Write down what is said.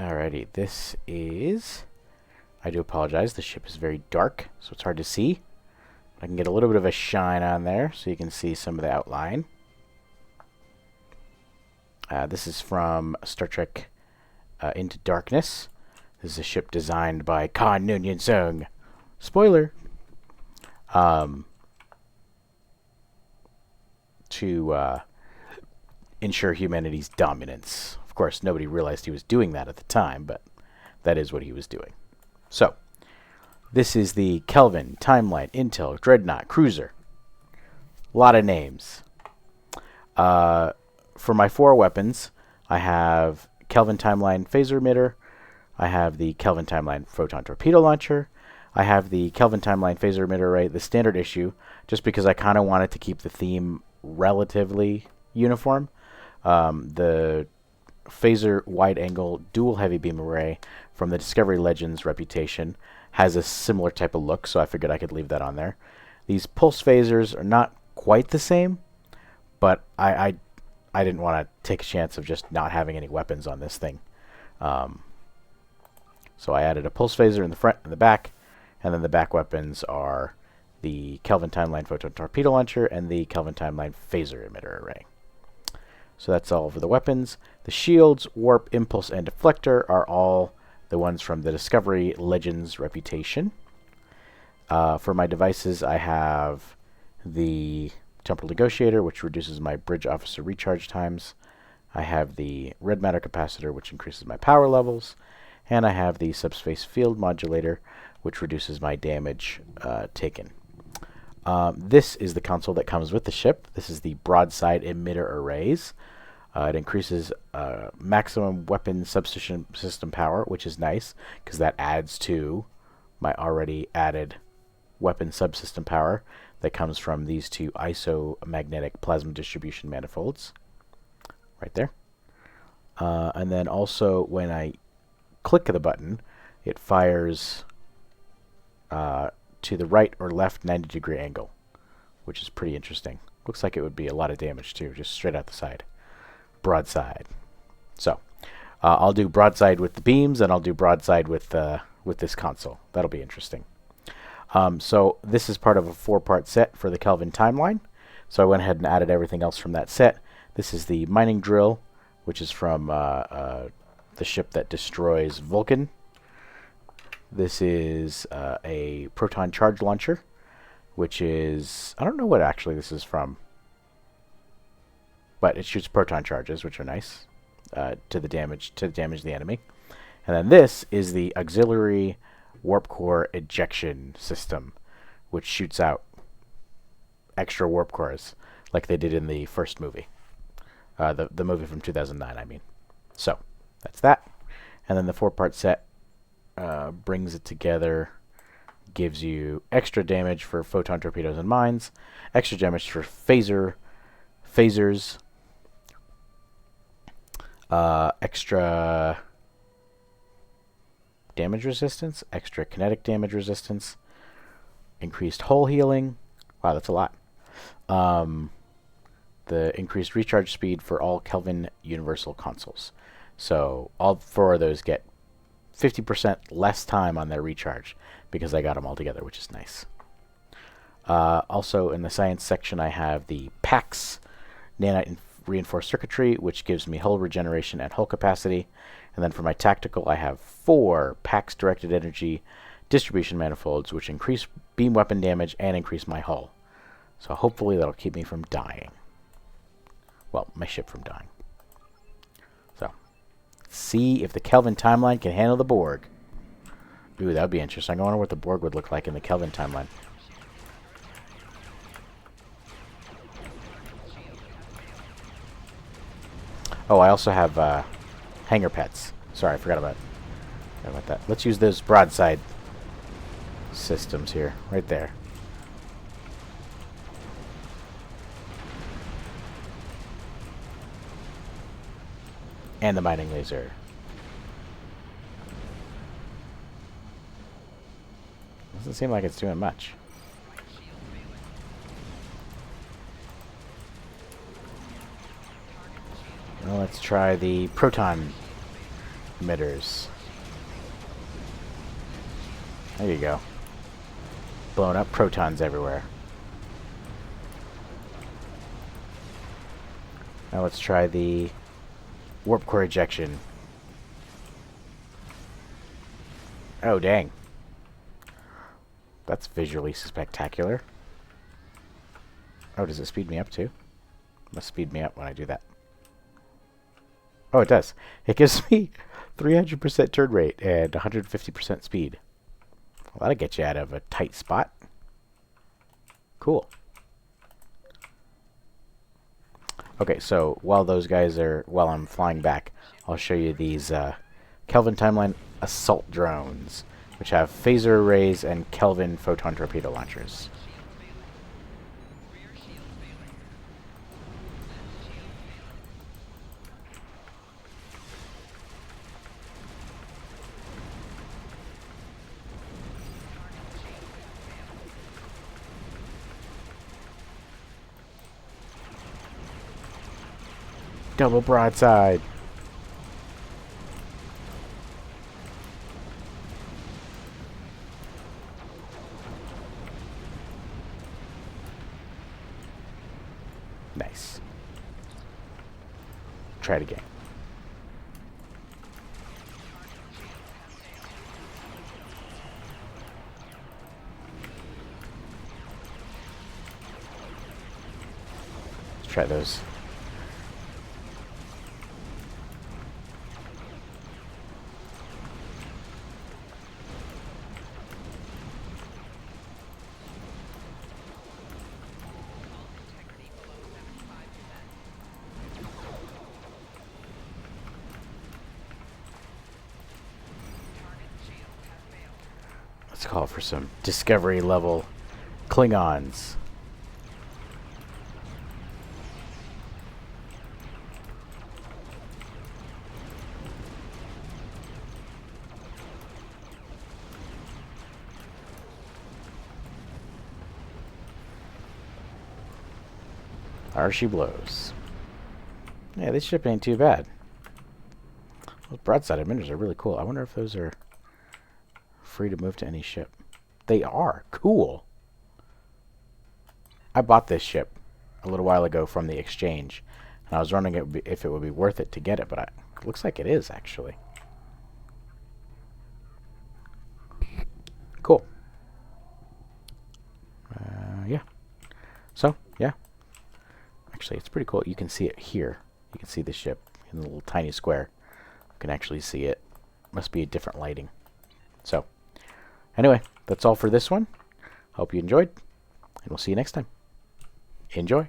Alrighty, this is... I do apologize, the ship is very dark, so it's hard to see. I can get a little bit of a shine on there so you can see some of the outline. This is from Star Trek Into Darkness. This is a ship designed by Khan Noonien Sung. Spoiler! To ensure humanity's dominance. Of course, nobody realized he was doing that at the time, but that is what he was doing. So, this is the Kelvin Timeline Intel Dreadnought Cruiser. A lot of names. For my 4 weapons, I have Kelvin Timeline Phaser Emitter. I have the Kelvin Timeline Photon Torpedo Launcher. I have the Kelvin Timeline Phaser Emitter Array, the standard issue, just because I kind of wanted to keep the theme relatively uniform. The Phaser Wide Angle Dual Heavy Beam Array from the Discovery Legends reputation has a similar type of look, so I figured I could leave that on there. These pulse phasers are not quite the same, but I didn't want to take a chance of just not having any weapons on this thing. So I added a pulse phaser in the front and the back, and then the back weapons are the Kelvin Timeline Photon Torpedo Launcher and the Kelvin Timeline Phaser Emitter Array. So that's all for the weapons. The shields, warp, impulse, and deflector are all the ones from the Discovery Legends reputation. For my devices, I have the Temporal Negotiator, which reduces my bridge officer recharge times. I have the Red Matter Capacitor, which increases my power levels. And I have the Subspace Field Modulator, which reduces my damage taken. This is the console that comes with the ship. This is the Broadside Emitter Arrays. It increases maximum weapon subsystem power, which is nice, because that adds to my already added weapon subsystem power that comes from these 2 isomagnetic plasma distribution manifolds. Right there. And then also, when I click the button, it fires to the right or left 90-degree angle, which is pretty interesting. Looks like it would be a lot of damage too, just straight out the side. Broadside. So, I'll do broadside with the beams, and I'll do broadside with this console. That'll be interesting. So this is part of a 4-part set for the Kelvin Timeline. So I went ahead and added everything else from that set. This is the mining drill, which is from the ship that destroys Vulcan. This is a proton charge launcher, which is, I don't know what actually this is from, but it shoots proton charges, which are nice to damage the enemy. And then this is the auxiliary warp core ejection system, which shoots out extra warp cores like they did in the first movie, the movie from 2009, I mean. So that's that. And then the 4-part set brings it together, gives you extra damage for photon torpedoes and mines, extra damage for phasers, extra damage resistance, extra kinetic damage resistance, increased hull healing. Wow, that's a lot. The increased recharge speed for all Kelvin Universal consoles. So all 4 of those get 50% less time on their recharge because I got them all together, which is nice. Also, in the science section, I have the PAX nanite reinforced circuitry, which gives me hull regeneration and hull capacity. And then for my tactical, I have 4 PAX directed energy distribution manifolds, which increase beam weapon damage and increase my hull. So hopefully that'll keep me from dying. Well, my ship from dying. So, see if the Kelvin Timeline can handle the Borg. Ooh, that would be interesting. I wonder what the Borg would look like in the Kelvin Timeline. Oh, I also have hangar pets. Sorry, I forgot about that. Let's use those broadside systems here, right there. And the mining laser. Doesn't seem like it's doing much. Well, let's try the proton emitters. There you go. Blowing up protons everywhere. Now let's try the warp core ejection. Oh, dang. That's visually spectacular. Oh, does it speed me up too? Must speed me up when I do that. Oh, it does. It gives me 300% turn rate and 150% speed. Well, that'll get you out of a tight spot. Cool. Okay, so while I'm flying back, I'll show you these Kelvin Timeline assault drones, which have phaser arrays and Kelvin photon torpedo launchers. Double broadside. Nice. Try it again. Let's try those. Let's call for some Discovery level Klingons. There she blows. Yeah, this ship ain't too bad. Those broadside emitters are really cool. I wonder if those are free to move to any ship. They are. Cool. I bought this ship a little while ago from the exchange, and I was wondering if it would be worth it to get it, but it looks like it is, actually. Cool. Yeah. So, yeah. Actually, it's pretty cool. You can see it here. You can see the ship in the little tiny square. You can actually see it. Must be a different lighting. So, anyway, that's all for this one. Hope you enjoyed, and we'll see you next time. Enjoy.